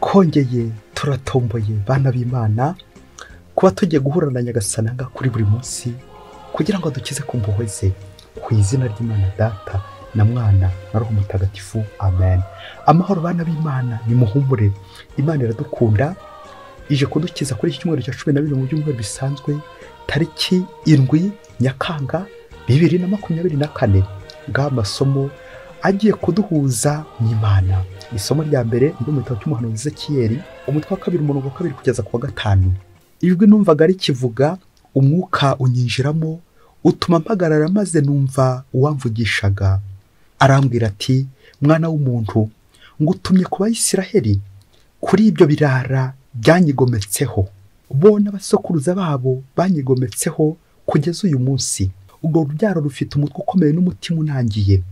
twongeye turatomboye bana b'Imana kuba tugiye guhura na Nyagasani kuri buri munsi kugira ngo dukize ku mpuhwe ze ku izina ry'Imana Data na Mwana na Roho Mutagatifu. Amen. Amahoro bana b'Imana, ni muhumure. Imana iradukunda, ije kudukiza kuri iki cyumweru cya 12 mu byumweru bisanzwe, tariki 7 Nyakanga 2024. Ng'amasomo agiye kuduhuza n'Imana. Isomo rya mbere ndi mu gitabo cy'umuhanuzi Ezekiyeli, umutwe wa 2 umurongo wa 2 kugeza ku wa 5. Ijwi numvaga rikivuga, umwuka unyinjiramo, utuma mpagarara maze numva uwamvugishaga. Arambwira ati, mwana w'umuntu, ngutumye ku Bayisiraheli, kuri ibyo birara byanyigometseho, bo n'abasokuruza babo banyigometseho kugeza uyu munsi. Ubwo rubyaro rufite umutwe ukomeye n'umutima unangiye.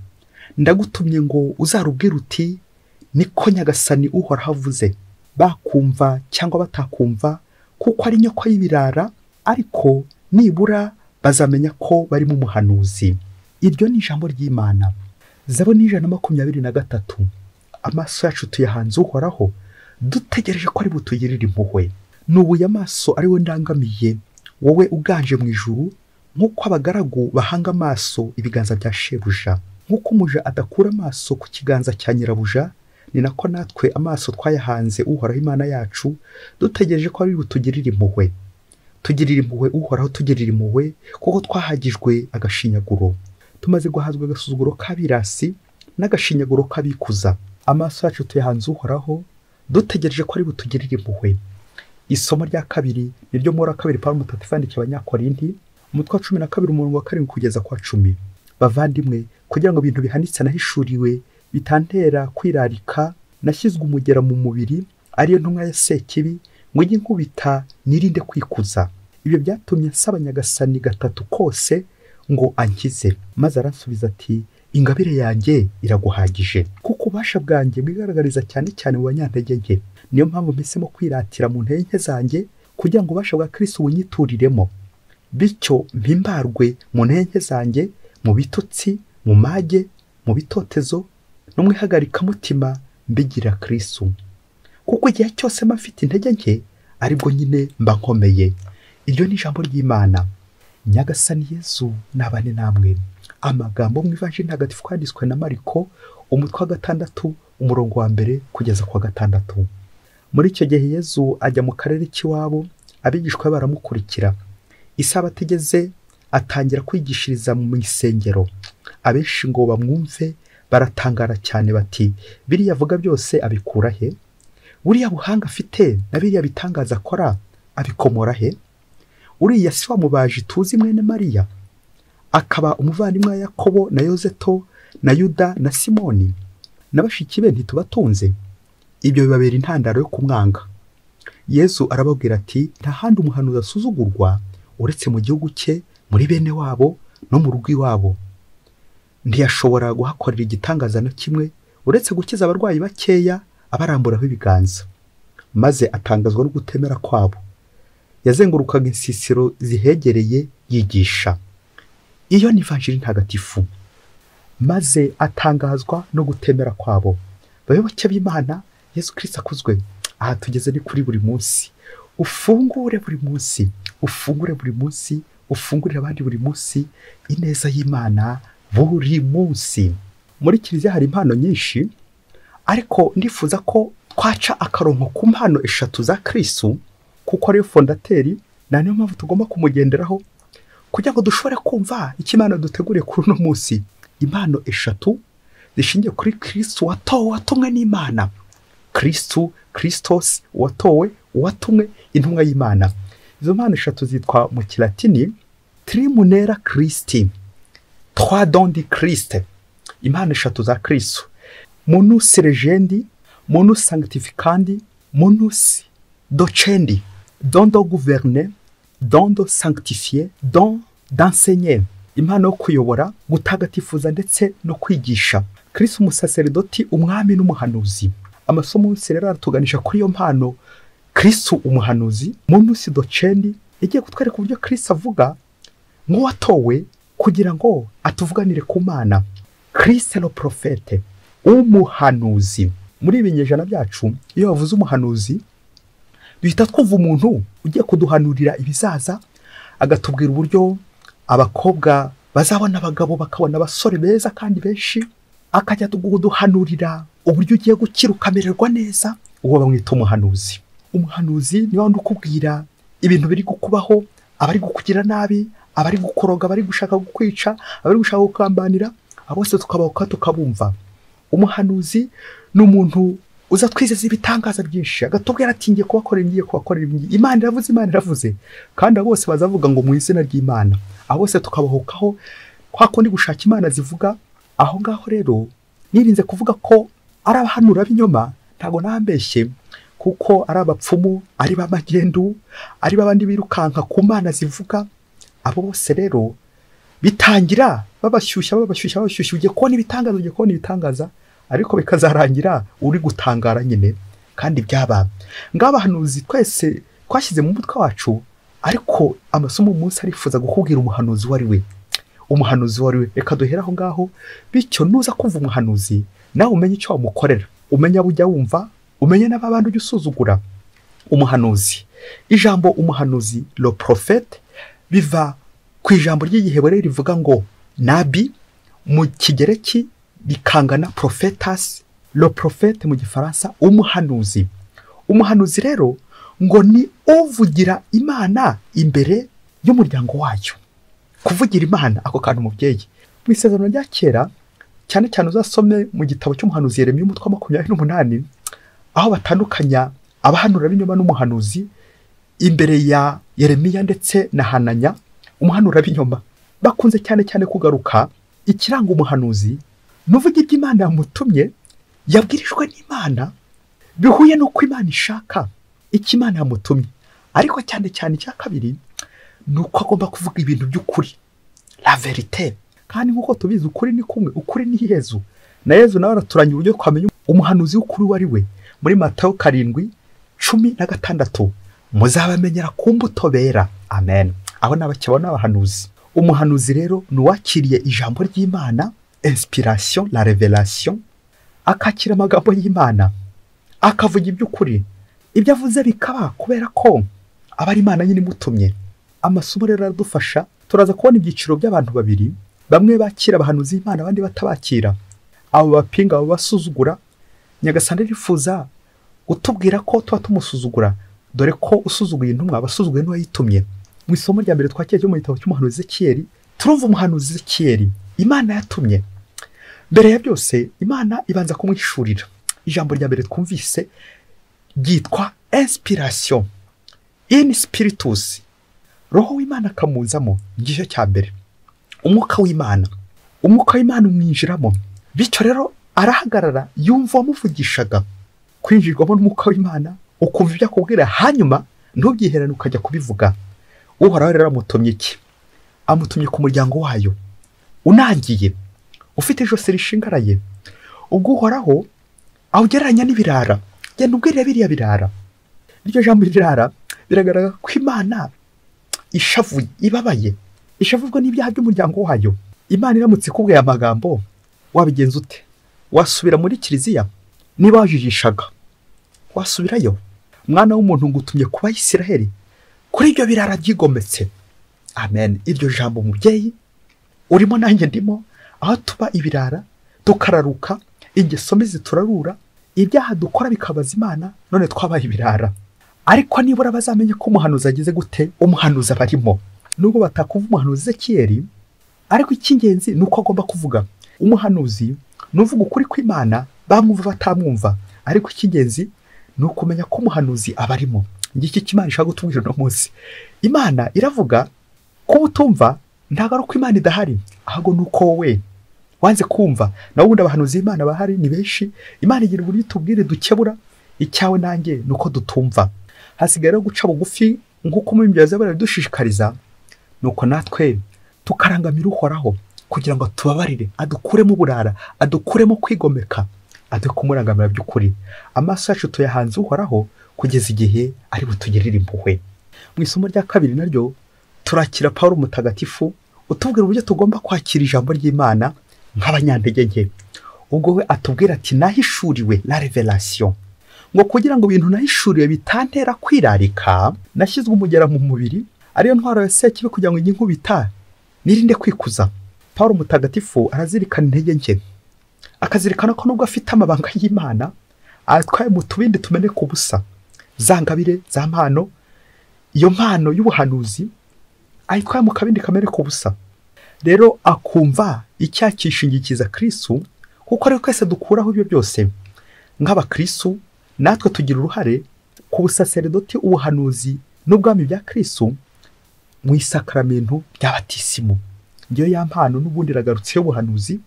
Ndagutumye ngo uzarubwire uti, niko Nyagasani Uhoraho avuze. Bakumva cyangwa batakumva, kuko ari nyoko y'ibirara, ariko nibura bazamenya ko bari mu muhanuzi. Iryo ni ijambo ry'Imana. Zaburi 123. Amaso yacu tuyahanze Uhoraho, dutegereje ko ari butugirire impuhwe. Nubuye amaso ari we ndangamiye, wowe uganje mu ijuru, nk'uko abagaragu bahanga amaso ibiganza bya shebuja. Nk'uko umuja adakura amaso ku kiganza cya nyirabuja, ni nako natwe amaso twayahanze Uhoraho Imana yacu, dutegereje ko ari butugirire impuhwe. Tugirire impuhwe Uhoraho, tugirire impuhwe, kuko twahagijwe agashinyaguro. Tumaze guhazwa agasuzuguro k'abirasi n'agashinyaguro k'abikuza. Amaso yacu tuyahanze Uhoraho, dutegereje ko ari butugirire impuhwe. Isomo rya kabiri niryo muri 2 Pawulo Mutagatifu yandikiye Abanyakorinti, umutwe wa 12 umurongo wa 7 kugeza ku wa 10. Bavandimwe, kugira ngo ibintu bihanitse nahishuriwe bitantera kwirarika, nashyizwe umugera mu mubiri, ariyo ntumwa ya Sekibi, ngo ijye nkubita nirinde kwikuza. Ibyo byatumye nsaba Nyagasani gatatu kose ngo ankize. Maze aransubiza ati, ingabire yanjye iraguhagije, kuko ubasha bwanjye bwigaragariza cyane cyane mu banyantege nke. Niyo mpamvu mpisemo kwiratira mu ntege nke zanjye, kugira ngo ubasha bwa Kristo bunyituriremo. Bityo mpimbarwe mu ntege nke zanjye, mu bitutsi, mu mage, mu bitotezo, no mu ihagarikamutima mbigira Kristo. Kuko igihe cyose mba mfite intege nke, aribwo nyine mba nkomeye. Iryo ni ijambo ry'Imana. Nyagasani Yesu nabane namwe. Amagambo mu Ivanjili ntagatifu kwanditswe na Mariko, umutwe wa 6 umurongo wa 1 kugeza ku wa 6. Muri icyo gihe Yesu ajya mu karere k'iwabo, abigishwa baramukurikira. Isabato igeze, atangira kwigishiriza mu isengero. Abenshi ngo bamwumve baratangara cyane bati, biriya avuga byose abikura he? Buriya buhanga afite na biriya bitangaza akora abikomora he? Uriya si wa mubaji tuzi mwene Mariya, akaba umuvandimwe wa Yakobo na Yozeto na Yuda na Simoni, na bashiki be ntitubatunze? Ibyo bibabera intandaro yo kumwanga. Yesu arababwira ati, nta handi umuhanuzi asuzugurwa uretse mu gihugu cye, muri bene wabo no mu rugo iwabo. Ntiyashobora guhakorera igitangaza na kimwe uretse gukiza abarwayi bakeya, abaramburaho ibiganza. Maze atangazwa no gutemera kwabo. Yazengurukaga insisiro zihegereye yigisha. Iyo ni Ivanjili ntagatifu. Maze atangazwa no gutemera kwabo. Bayoboke b'Imana, Yesu Kristo akuzwe. Aha tugeze ni kuri buri munsi. Ufungure buri munsi, ufungure buri munsi, ufungurire abandi buri munsi ineza y'Imana buri munsi. Muri Kiliziya hari impano nyinshi, ariko ndifuza ko twaca akaronko ku mpano 3 za Kristo, kuko ariyo fondateri, na niyo mpamvu tugomba kumugenderaho kugira ngo dushobore kumva icyo Imana duteguriye kuri uno munsi. Impano 3 zishingiye kuri Kristo watowe, watumwe n'Imana. Kristo, Christos, watowe, watumwe, intumwa y'Imana. Izo mpano 3 zitwa mu Kilatini Trimunera Christi, 3 dons di Christ. Impano 3 za Kristo: munus regendi, munus sanctificandi, munus docendi. Don do gouverner, don do sanctifier, don d'enseigner. Impano yo kuyobora, gutagatifuza ndetse no kwigisha. Kristo umusaserdoti, umwami n'umuhanuzi. Amasomo yose rero aratuganisha kuri iyo mpano. Kristo umuhanuzi, munus docendi, igiye kutwereka uburyo Kristo avuga nk'uwatowe kugira ngo atuvuganire ku Mana. Kristo le prophète, umuhanuzi. muri ibinyejana byacu iyo bavuze umuhanuzi duhita twumva umuntu ugiye kuduhanurira ibizaza, agatubwira uburyo abakobwa bazabona abagabo bakabona abasore beza kandi benshi, akajya kuduhanurira uburyo ugiye gukira ukamererwa neza. Uwo bamwita umuhanuzi. Umuhanuzi niwe wundi ukubwira ibintu biri kukubaho, abari kukugira nabi, abari gukoroga, abari gushaka kukwica, abari gushaka kukambanira, bose tukabahuka tukabumva. Umuhanuzi ni umuntu uza twizeza ibitangaza byinshi, agatubwira ati ngiye kubakorera Imana iravuze, kandi bose bazavuga ngo mu izina ry'Imana. Bose tukabahukaho kwa kundi gushaka Imana zivuga. Aho ngaho rero nirinze kuvuga ko ari abahanura b'inyoma, ntago nambeshye, kuko ari abapfumu, ari b'amagendu, ari babandi birukanka ku Mana zivuga. Abo bose rero bitangira babashyushya, ugiye kubona ibitangaza, ariko bikazarangira uri gutangara nyine. Kandi byaba ngabahanuzi twese twashyize mu mutwe wacu, ariko amasomo umunsi arifuza gukubwira umuhanuzi wari we. Umuhanuzi wari we, reka duhera aho ngaho, bityo nuza kumva umuhanuzi nawe umenye icyo wamukorera, umenye abo ujya wumva, umenye n'abandi ujya usuzugura. Umuhanuzi, ijambo umuhanuzi le prophète biva ku ijambo ry'Igiheburayi rivuga ngo nabi, mu Kigereki bikangana prophetas, le prophète mu Gifaransa umuhanuzi. Umuhanuzi rero ngo ni uvugira Imana imbere y'umuryango wayo. Kuvugira Imana, ako kantu mubyeyi, mu Isezerano rya Kera cyane cyane uzasome mu gitabo cy'umuhanuzi Yeremiya umutwe wa 28, aho batandukanya abahanura b'inyoma n'umuhanuzi imbere ya Yeremiya ndetse na Hananya. Umuhanura b'inyoma bakunze cyane cyane kugaruka ikiranga umuhanuzi n'uvuga ibyo Imana yamutumye, yabwirijwe n'Imana, bihuye n'uko Imana ishaka icyo Imana yamutumye. Ariko cyane cyane icya kabiri nuko agomba kuvuga ibintu by'ukuri, la vérité. Kandi nkuko tubizi ukuri ni kumwe, ukuri ni Yezu, na Yezu nawe araturanye uburyo twamenya umuhanuzi w'ukuri wari we. Muri Matayo 7:16 muzabamenyera ku mbuto bera. Amen. Abo n'abakibona abahanuzi. Umuhanuzi rero nuwakiriye ijambo ry'Imana, inspiration, la révélation, akakira amagambo y'Imana, akavuga iby'ukuri, ibyo avuze bikaba, kubera ko aba ari Imana nyine imutumye. Amasomo rero aradufasha, turaza kubona ibyiciro by'abantu babiri, bamwe bakira abahanuzi b'Imana, abandi batabakira. Abo bapinga, abo basuzugura, Nyagasani rifuza utubwira ko tuba tumusuzugura, dore ko usuzuguye intumwa abasuzuguye n'uwayitumye. Mu isomo rya mbere twakiye mu gitabo cy'umuhanuzi Ezekiyeli, turumva umuhanuzi Ezekiyeli Imana yatumye. Mbere ya byose Imana ibanza kumwishurira. Ijambo rya mbere twumvise ryitwa inspiration, in spiritus, roho w'Imana akamuzamo. Igice cya mbere, umwuka w'Imana umwinjiramo, bityo rero arahagarara yumva wamuvugishaga. Kwinjirwamo n'umwuka w'Imana, ukumva ibyo akubwira, hanyuma ntubyiherane ukajya kubivuga. Uhoraho rero amutumye iki? Amutumye ku muryango wayo, unangiye, ufite ijosi rishingaraye. Ubwo Uhoraho awugereranya n'ibirara. Genda ubwirire biriya birara. Iryo jambo birara biragaragara ko Imana ishavuye, ibabaye, ishavuzwa n'ibyaha by'umuryango wayo. Imana iramutse ikubwiye amagambo, wabigenza ute? Wasubira muri kiliziya? Niba wajijishaga, wasubirayo? Mwana w'umuntu ngutumye kuba Isiraheli kuri ibyo birara byigometse. Amen. Iryo jambo mubyeyi urimo nanjye ndimo, aho tuba ibirara tukararuka, ingeso mbi ziturarura, ibyaha dukora bikabaza Imana, none twabaye ibirara. Ariko nibura bazamenye ko umuhanuzi ageze gute, umuhanuzi abarimo. Nubwo batakumva umuhanuzi Ezekiyeli, ariko icy'ingenzi nuko agomba kuvuga. Umuhanuzi nuvuga ukuri kw'Imana, bamwumva batamwumva, ariko icy'ingenzi nuko umenya ko umuhanuzi abarimo. Ngiki cy'Imana ishaka gutubwira no munsi. Imana iravuga ko utumva ntago ari ko Imana idahari, ahubwo nuko wowe wanze kumva. Na wundi abahanuzi Imana bahari ni benshi. Imana igira uburyo itubwire dukebura, icyawe nanjye nuko dutumva. Hasigara guca bugufi nguko mu mbyaza baradushishikariza, nuko natwe tukarangamira Uhoraho kugira ngo tubabarire, adukuremo burara, adukuremo kwigomeka, adukumurangamira by'ukuri. Amaso yacu tuyahanze Uhoraho kugeza igihe ari butugirire impuhwe. Mu isomo rya kabiri naryo turakira Paulo mutagatifu utubwira uburyo tugomba kwakira ijambo ry'Imana nk'abanyantege nke. ubwo we atubwira ati nahishuriwe la revelation, ngo kugira ngo ibintu nahishuriwe bitantera kwirarika, nashyizwe umugera mu mubiri ariyo ntwaro ya sekibi kugira ngo njye nkubita nirinde kwikuza. Paulo mutagatifu arazirikana intege nke, akazirikana ko nubwo afite amabanga y'Imana atwaye mu tubindi tumeneka ubusa, za ngabire za mpano, iyo mpano y'ubuhanuzi ayitwaye mu kabindi kameneka ubusa. Rero akumva icyakishingikiza Kristo, kuko rero kwese dukuraho ibyo byose nk'abakristo, natwe tugira uruhare ku busaserdoti, ubuhanuzi n'ubwami bya Kristo mu isakramentu ry'abatisimu. Ngiyo ya mpano n'ubundi ragarutse y'ubuhanuzi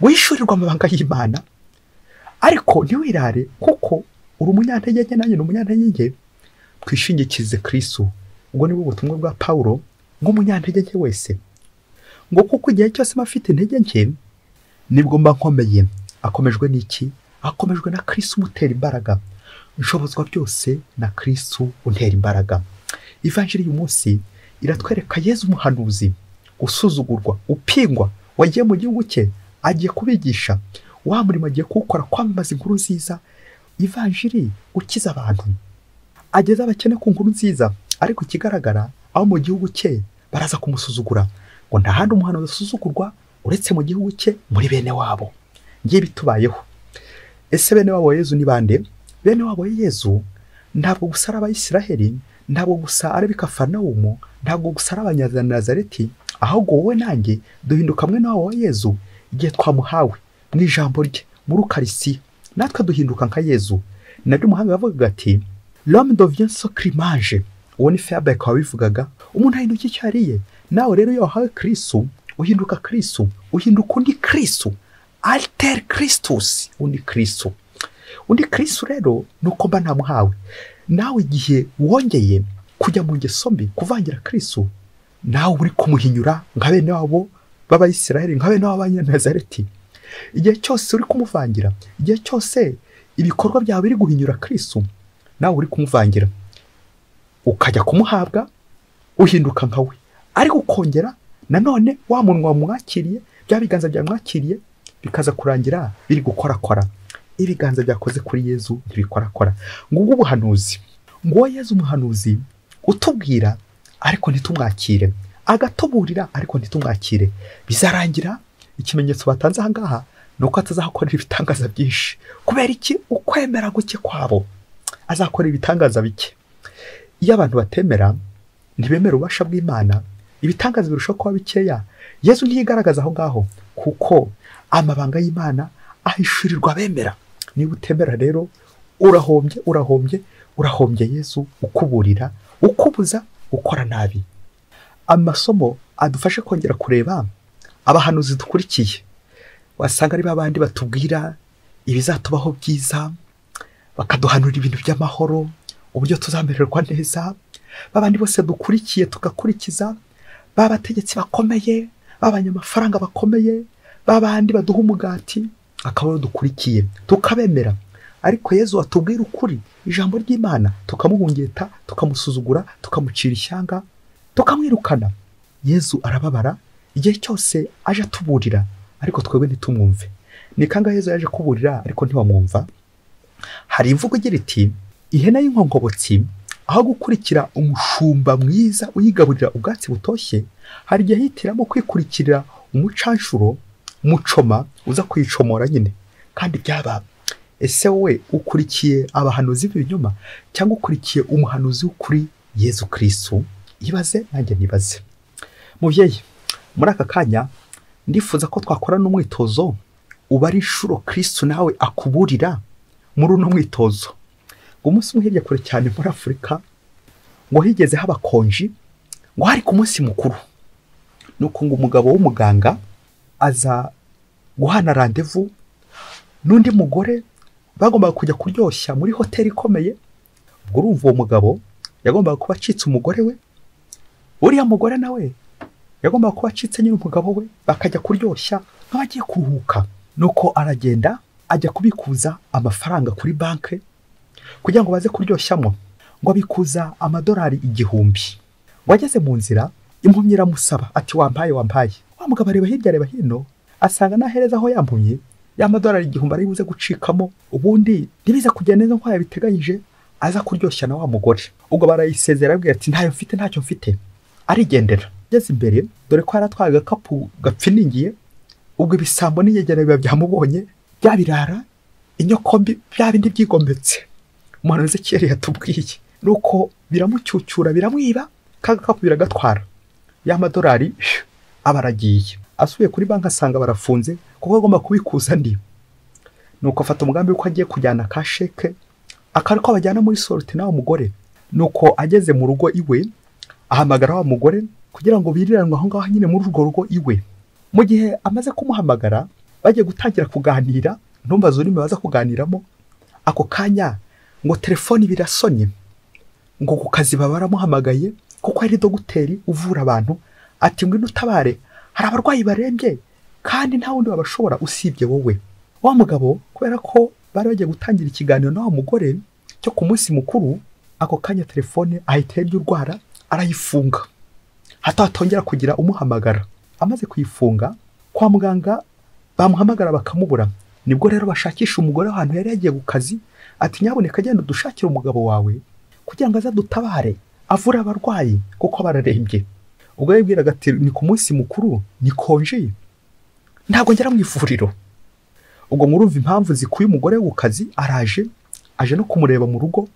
wishurirwa amabanga y'Imana, ariko ntiwirare kuko uri umunyantege nke nanjye n'umunyantege nke, twishingikize Kristo. Ubwo ni bwo butumwa bwa Paulo nk'umunyantege nke wese, ngo kuko igihe cyose mafite intege nke nibwo mba nkomeye. Akomejwe n'iki? Akomejwe na Kristo umutera imbaraga. Nshobozwa byose na Kristo untera imbaraga. Ivanjiri y'uyu munsi iratwereka Yezu umuhanuzi usuzugurwa, upingwa, wagiye mu gihugu cye agiye kubigisha, wa murimo agiye kuwukora, kwamamaza inkuru nziza. Ivanjiri ukiza abantu, ageza abakene ku nkuru nziza, ariko ikigaragara aho mu gihugu cye baraza kumusuzugura, ngo nta handi umuhanuzi asuzugurwa uretse mu gihugu cye, muri bene wabo. Ngiye bitubayeho. Ese bene wabo Yezu ni bande? Bene wabo Yezu ntabwo gusa ari Abayisiraheli, ntabwo gusa ari Kafarnawumu, ntabwo gusa ari Abanyanazareti, ahubwo wowe nanjye duhinduka mwe wabo wa Yezu igihe twamuhawe mu ijambo rye, muri Ukarisiya. Natwe duhinduka nka Yezu. Nari umuhanga yavugaga ati l'homme devient ce qu'il mange. Uwo ni Fairback wabivugaga. Umuntu ahinduka icyo yariye. Nawe rero iyo wahawe Kristo uhinduka Kristo, uhinduka undi Kristo, alter Christus, undi Kristo. Undi Kristo rero nuko mba namuhawe. Nawe igihe wongeye kujya mu ngeso mbi, kuvangira Kristo, nawe uri kumuhinyura nka bene wabo b'Abayisiraheli, nka bene w'Abanyanazareti. Igihe cyose uri kumuvangira, igihe cyose ibikorwa byawe biri guhinyura Kristo, nawe uri kumuvangira, ukajya kumuhabwa, uhinduka nka we. Ariko ukongera nanone wa munwa wamwakiriye, bya biganza byamwakiriye bikaza kurangira biri gukorakora. Ibiganza byakoze kuri Yezu ntibikorakora. Ngubwo ubuhanuzi, ngo Yezu umuhanuzi utubwira ariko ntitumwakire, agatuburira ariko ntitumwakire. Bizarangira ikimenyetso batanze aha ngaha nuko atazahakorera ibitangaza byinshi. Kubera iki? Ukwemera guke kwabo. Azakora ibitangaza bike. Iyo abantu batemera, ntibemera ububasha bw'Imana, ibitangaza birushaho kuba bikeya. Yezu ntiyigaragaza aho ngaho, kuko amabanga y'Imana ahishurirwa abemera. Niba utemera rero urahombye, urahombye, urahombye. Yezu ukuburira, ukubuza gukora nabi. Amasomo adufashe kongera kureba abahanuzi dukurikiye. Wasanga ari babandi batubwira ibizatubaho byiza, bakaduhanura ibintu by'amahoro, uburyo tuzamererwa neza. Babandi bose dukurikiye tugakurikiza, babategetsi bakomeye, babanyamafaranga bakomeye, babandi baduha umugati, akaba dukurikiye tukabemera. Ariko Yezu atubwira ukuri, ijambo ry'Imana, tukamuhungeta, tukamusuzugura, tukamucira ishyanga, tukamwirukana. Yezu arababara igihe cyose aje atuburira, ariko twebwe ntitumwumve. Ni kangahe Yezu yaje kuburira ariko ntiwamwumva? Hari imvugo igira iti ihene y'inkonkobotsi aho gukurikira umushumba mwiza uyigaburira ubwatsi butoshye, hari igihe hitiramo kwikurikira umucanshuro, umucoma uza kwicomora nyine. Kandi byaba, ese wowe ukurikiye abahanuzi b'ibinyoma cyangwa ukurikiye umuhanuzi w'ukuri Yezu Kristo? Ibaze nanjye nibaze. Mubyeyi, muri aka kanya ndifuza ko twakorana umwitozo ubari inshuro Kristo nawe akuburira muri uno mwitozo. Ngo umunsi umwe hirya kure cyane muri Afurika, ngo higeze haba konji, ngo hari ku munsi mukuru. Nuko ngo umugabo w'umuganga aza guhana randevu n'undi mugore bagombaga kujya kuryoshya muri hoteli ikomeye. Ubwo urumva uwo mugabo yagombaga kuba acitse umugore we, uriya mugore nawe yagombaga kuba acitse nyine umugabo we, bakajya kuryoshya nk'abagiye kuruhuka. Nuko aragenda ajya kubikuza amafaranga kuri banki kugira ngo baze kuryoshyamo. Ngo abikuza amadolari 1000. Ngo ageze mu nzira, impumyi iramusaba ati wampaye. Wa mugabo areba hirya areba hino, asanga nahereza aho yampumye ya madolari 1000 ari buze gucikamo ubundi ntibiza kugenda neza nko yabiteganyije aza kuryoshya na wa mugore. Ubwo barayisezera abwira ati ntacyo mfite, arigendera. Ageze imbere dore ko yaratwaye agakapu gapfiningiye, ubwo ibisambo n'iyegera biba byamubonye byabirara inyokombi bya bindi byigometse umuhanuzi Ezekiyeli yatubwiye, nuko biramucyucyura biramwiba kagakapu biragatwara. Ya madolari abaragiye, asubiye kuri banki asanga barafunze kuko agomba kubikuza ndi. Nuko afata umugambi uko agiye kujyana ka sheke akariko abajyana muri sorti nawo mugore. Nuko ageze mu rugo iwe ahamagara wa mugore kugira ngo biriranwe aho ngaho nyine muri urwo rugo iwe. Mu gihe amaze kumuhamagara bagiye gutangira kuganira, ntumbaze urimo baza kuganiramo, ako kanya ngo telefoni birasonye, ngo ku kazi baramuhamagaye kuko ari dogiteri uvura abantu, ati ngwino utabare hari abarwayi barembye kandi nta wundi wabashobora usibye wowe. Wa mugabo kubera ko bari bagiye gutangira ikiganiro na wa mugore cyo ku munsi mukuru, ako kanya telefone ahita y'urwara arayifunga hata atongera kugira umuhamagara. Amaze kuyifunga kwa muganga bamuhamagara bakamubura, nibwo rero bashakisha umugore ahantu yari yagiye ku kazi, ati nyaboneka genda dushakire umugabo wawe kugira ngo azadutabare avura abarwayi kuko bararembye. Ubwo yibwiraga ati ni ku munsi mukuru ni konje ntabwo ngera mu ivuriro. Ubwo murumva impamvu zikuye umugore ku kazi, aje no kumureba mu rugo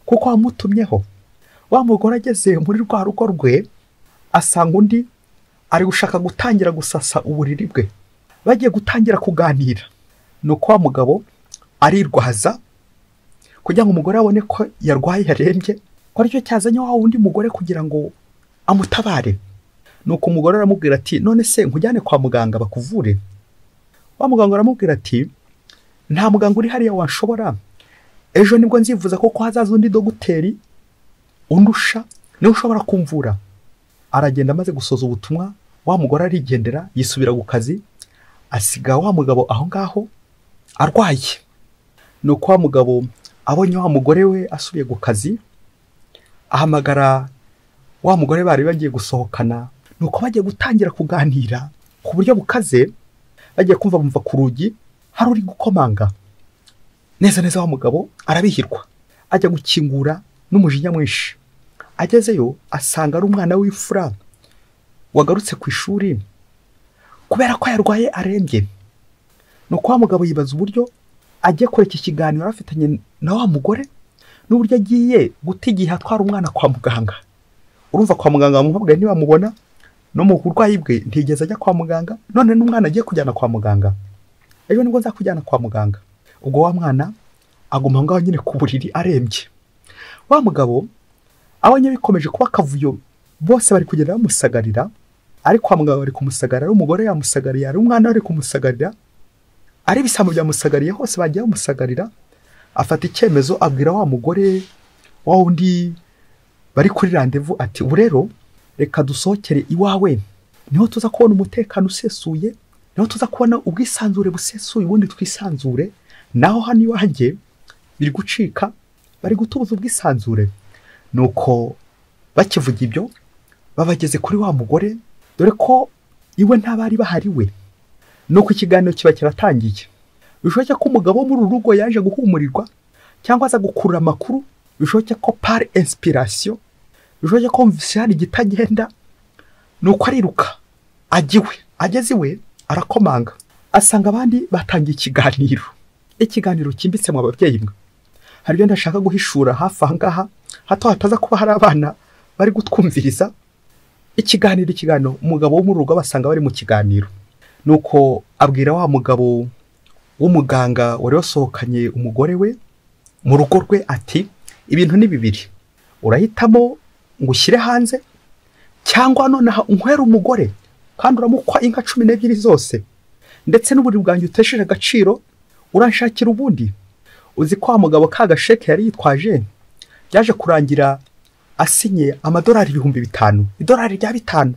kuko wamutumyeho. Wa mugore ageze muri rwa rugo rwe asanga undi ari gushaka gutangira gusasa uburiri bwe, bagiye gutangira kuganira. Nuko wa mugabo arirwaza kugira ngo umugore abone ko yarwaye yarembye, ko aricyo cyazanye wa wundi mugore kugira ngo amutabare. Nuko umugore aramubwira ati none se nkujyane kwa muganga bakuvure? Wa muganga aramubwira ati nta muganga uri hariya wanshobora, ejo nibwo nzivuza ko hazaza undi dogiteri undusha niwe ushobora kumvura. Aragenda amaze gusoza ubutumwa, wa mugore arigendera yisubira ku kazi, asiga wa mugabo aho ngaho arwaye. Nuko wa mugabo abonye wa mugore we asubiye ku kazi, ahamagara wa mugore bari bagiye gusohokana. Nuko bagiye gutangira kuganira ku buryo bukaze, bagiye kumva bumva ku rugi hari uri gukomanga. Neza wa mugabo arabihirwa ajya gukingura n'umujinya mwinshi. Agezeyo asanga ari umwana w'ifura wagarutse ku ishuri kubera ko yarwaye arembye. Nuko wa mugabo yibaza uburyo agiye kureka ikiganiro afitanye na wa mugore n'uburyo agiye gutigiha atwara umwana kwa muganga. Urumva kwa muganga bamubwiye niba mubona no mu burwayi bwe ntigeze ajya kwa muganga, none n'umwana agiye kujyana kwa muganga, ejo nibwo nzakujyana kwa muganga. Ubwo wa mwana aguma ngaho nyine ku buriri arembye. Wa mugabo abonye bikomeje kuba kavuyo, bose bari kugenda bamusagarira, ari kwa muganga bari kumusagarira, ari umugore yamusagariye, ari umwana ari kumusagarira, ari bisambo byamusagariye, hose bagiye bamusagarira. Afata icyemezo abwira wa mugore wa undi bari kuri randevu ati ubu rero reka dusohokere iwawe, niho tuza kubona umutekano usesuye, niho tuza kubona ubwisanzure busesuye, ubundi twisanzure. Naho hano iwanjye biri gucika, bari gutubuza ubwisanzure. Nuko bakivuga ibyo babageze kuri wa mugore, dore ko iwe ntabari bahari we. Nuko ikiganiro kiba kiratangiye. Bishoboke ko umugabo wo muri urugo yaje guhumurirwa cyangwa aza gukurura amakuru, bishoboke ko par inspiration, bishoboke ko mvise hari igitagenda. Nuko ariruka agiwe, ageze iwe arakomanga, asanga abandi batangiye ikiganiro kimbitse mu ababyeyi mwe. Hari ibyo ndashaka guhishura hafi aha ngaha, hato hataza kuba hari abana bari gutwumviriza. Ikiganiro umugabo wo muri urugo basanga bari mu kiganiro. Nuko abwira wa mugabo w'umuganga wari wasohokanye umugore we mu rugo rwe ati ibintu ni bibiri, urahitamo ngo ushyire hanze cyangwa nonaha unkwera umugore kandi uramukwa inka 12 zose, ndetse n'uburi bwanjye utesheje agaciro uranshakira ubundi. Uzi ko wa mugabo kagasheke yari yitwaje byaje kurangira asinye amadolari 5,000, idolari rya 5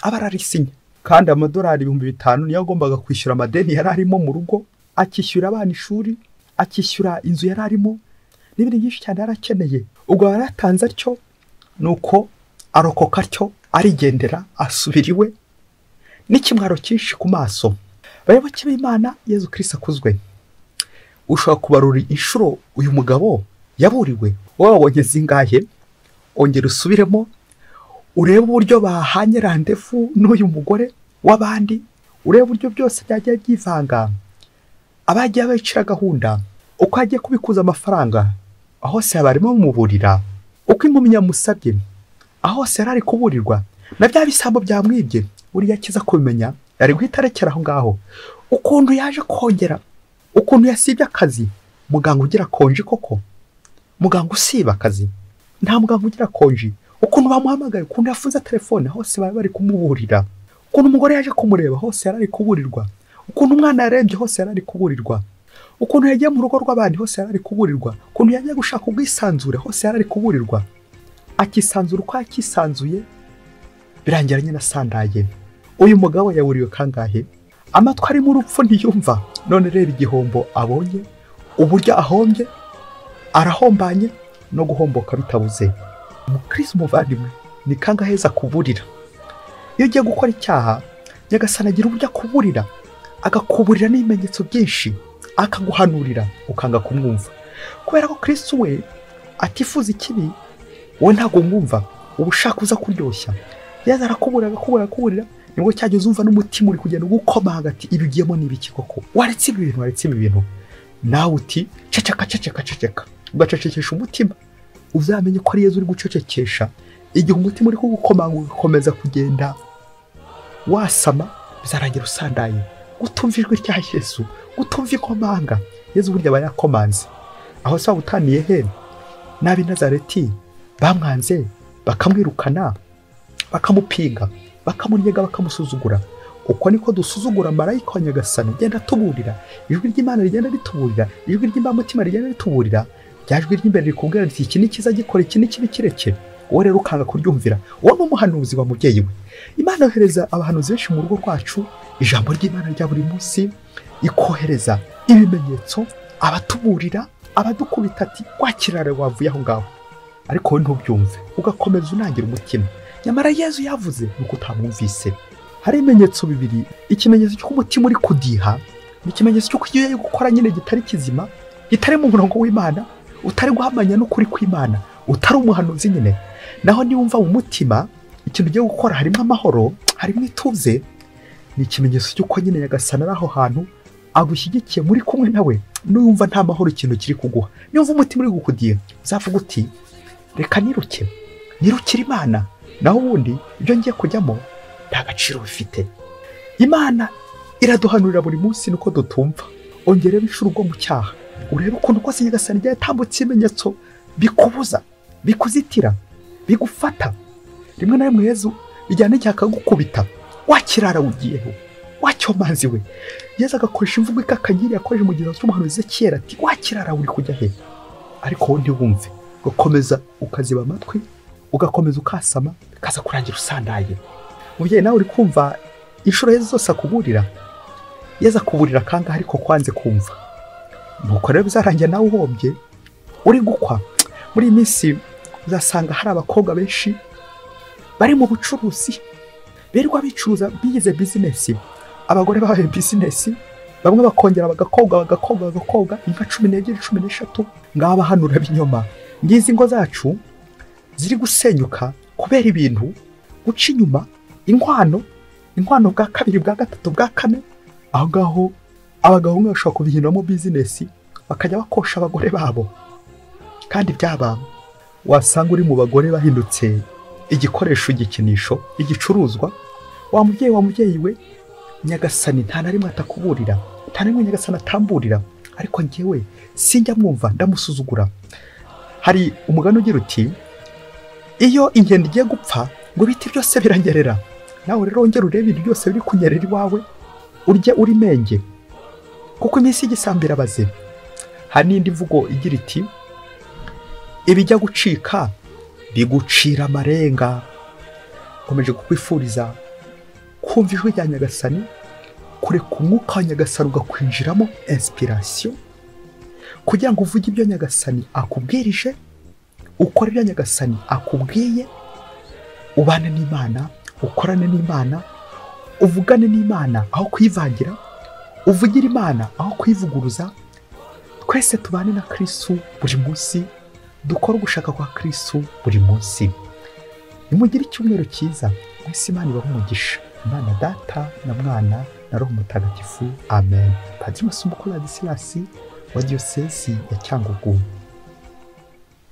abararisinye, kandi amadolari 5,000 niyo agombaga kwishyura amadeni yari arimo mu rugo, akishyura abana ishuri, akishyura inzu yari arimo n'ibindi byinshi cyane yarakeneye. Ubwo yaratanze atyo, nuko arokoka atyo arigendera asubiriwe n'ikimwaro cyinshi ku maso. bayoboke b'Imana, Yezu Kristo akuzwe. Ushobora kubarura inshuro uyu mugabo yaburiwe, wowe wabonye zingahe? Ongera usubiremo urebe uburyo bahanye randevu n'uyu mugore w'abandi, urebe uburyo byose byagiye byivanga, abagiye bacira gahunda, uko agiye kubikuza amafaranga, aho hose barimo bamuburira, uko impumyi yamusabye, aho hose yari ari kuburirwa, na bya bisambo byamwibye, buriya akiza kubimenya yari guhita arekera aho ngaho. Ukuntu yaje kongera, ukuntu yasibye akazi, muganga ugira konji koko, muganga usiba akazi, nta muganga ugira konji. Ukuntu bamuhamagaye, ukuntu yafunze telefone, hose bari kumuburira, ukuntu umugore yaje kumureba, hose yari ari kuburirwa, ukuntu umwana yarembye, hose yari ari kuburirwa, ukuntu yagiye mu rugo rw'abandi, hose yari ari kuburirwa, ukuntu yagiye gushaka ubwisanzure, hose yari ari kuburirwa. Akisanzura uko yakisanzuye, birangira nyine asandaye. Uyu mugabo yaburiwe kangahe? Amatwi ari mu rupfu ntiyumva. None reba igihombo abonye, uburyo ahombye, arahombanye no guhomboka bitabuze. Umukristo umuvandimwe, ni kangahe heza kuburira? Iyo ugiye gukora icyaha, Nyagasani agira uburyo akuburira, agakuburira n'ibimenyetso byinshi, akaguhanurira ukanga kumwumva. Kubera ko Kristo we atifuza ikibi, wowe ntabwo umwumva, uba ushaka uza kuryoshya. Yezu arakuburira, nibwo cyageze umva n'umutima uri kugenda ugukoma hagati, ibi ugiyemo n'ibiki koko? Waretse ibi bintu, nawe uti ceceka, ugacecekesha umutima. Uzamenye ko ari Yezu uri gucecekesha. Igihe umutima uri kugukomanga ugakomeza kugenda wasama, bizarangira usandaye, utumva ijwi rya Yesu, utumva ikomanga. Yezu burya aba yakomanze. Aho se utaniye he n'ab'i Nazareti bamwanze, bakamwirukana, bakamupinga, bakamunyega, bakamusuzugura. Uko niko dusuzugura marayika wa Nyagasani ugenda tuburira, ijwi ry'Imana rigenda rituburira, ijwi ry'imbamutima rigenda rituburira, rya jwi ry'imbere rikubwira riti iki ni cyiza gikora, iki ni kibi kireke. Wowe rero ukanga kuryumvira, wowe ni umuhanuzi wa mubyeyi we. Imana yohereza abahanuzi benshi mu rugo rwacu, ijambo ry'Imana rya buri munsi, ikohereza ibimenyetso, abatuburira, abadukubita ati wakirara wavuye aho ngaho, ariko wowe ntubyumve, ugakomeza unangira umutima. Nyamara Yezu yavuze nuko utamwumvise. Hari ibimenyetso bibiri: ikimenyetso cy'uko umutima uri kudiha, n'ikimenyetso cy'uko iyo gukora nyine gitari kizima, gitari mu murongo w'Imana, utari guhamanya n'ukuri kw'Imana, utari umuhanuzi nyine. Naho niwumva mu mutima ikintu ugiye gukora harimo amahoro, harimo ituze, ni ikimenyetso cy'uko nyine Nyagasani ari aho hantu agushyigikiye, muri kumwe nawe. Nuyumva nta mahoro ikintu kiri kuguha, niwumva umutima uri gukudiha, uzavuga uti reka nirukire Imana, naho ubundi ibyo ngiye kujyamo nta gaciro bifite. Imana iraduhanurira buri munsi nuko dutumva. Ongera bishura ubwo mu cyaha, urebe ukuntu kose Nyagasani yagiye atambutse ibimenyetso bikubuza, bikuzitira, bigufata. Rimwe na rimwe Yezu bijyana n'icyaha akagukubita, wakirara ugiyeho, wacyomanzi we. Yezu agakoresha imvugo ikakanyiri yakoresha mu gihe cy'umuhanuzi kera ati wakirara uri kujya he? Ariko wowe ntiwumve, ugakomeza ukaziba amatwi, ugakomeza ukasama, bikaza kurangira usandaye. Mubyeyi nawe uri kumva inshuro Yezu zose akuburira, Yezu akuburira kangahe ariko kwanze kumva. Nuko rero bizarangira nawe uhombye, uri gukwa. Muri iyi minsi uzasanga hari abakobwa benshi bari mu bucuruzi, birirwa bicuruza, bigize bizinesi. Abagore babaye bizinesi, bamwe bakongera bagakobwa inka 12 13. Ngaba bahanura binyoma. Ngizi ingo zacu ziri gusenyuka kubera ibintu guca inyuma, inkwano bwa kabiri, bwa gatatu, bwa kane. Aho ngaho abagabo bashobora kubihinduramo bizinesi, bakajya bakosha abagore babo. Kandi byaba wasanga uri mu bagore bahindutse igikoresho, igikinisho, igicuruzwa. Wa mubyeyi we, Nyagasani nta na rimwe atakuburira, nta na rimwe Nyagasani atamburira. Ariko njyewe sinjya mwumva, ndamusuzugura. Hari umugani ugira uti iyo inkende igiye gupfa ngo ibiti byose birangerera. Nawe rero ongera urebe ibintu byose biri kunyerera iwawe, urye uri menge, kuko iminsi igisambira baze. Hari n'indi mvugo igira iti ibijya gucika bigucira amarenga. Komeje kukwifuriza kumva ijwi rya Nyagasani, kureka umwuka wa Nyagasani ugakwinjiramo inspiration, kugira ngo uvuge ibyo Nyagasani akubwirije, ukore ibyo Nyagasani akubwiye, ubane n'Imana, ukorane n'Imana, uvugane n'Imana aho kwivangira, uvugira Imana aho kwivuguruza. Twese tubane na Kristo buri munsi, dukora ugushaka kwa Kristo buri munsi. Nimugire icyumweru cyiza, mwese Imana ibahe umugisha. Imana Data na Mwana na Roho Mutagatifu, amen. Padiri Masumbuko Ladislas wa Diyosezi ya Cyangugu.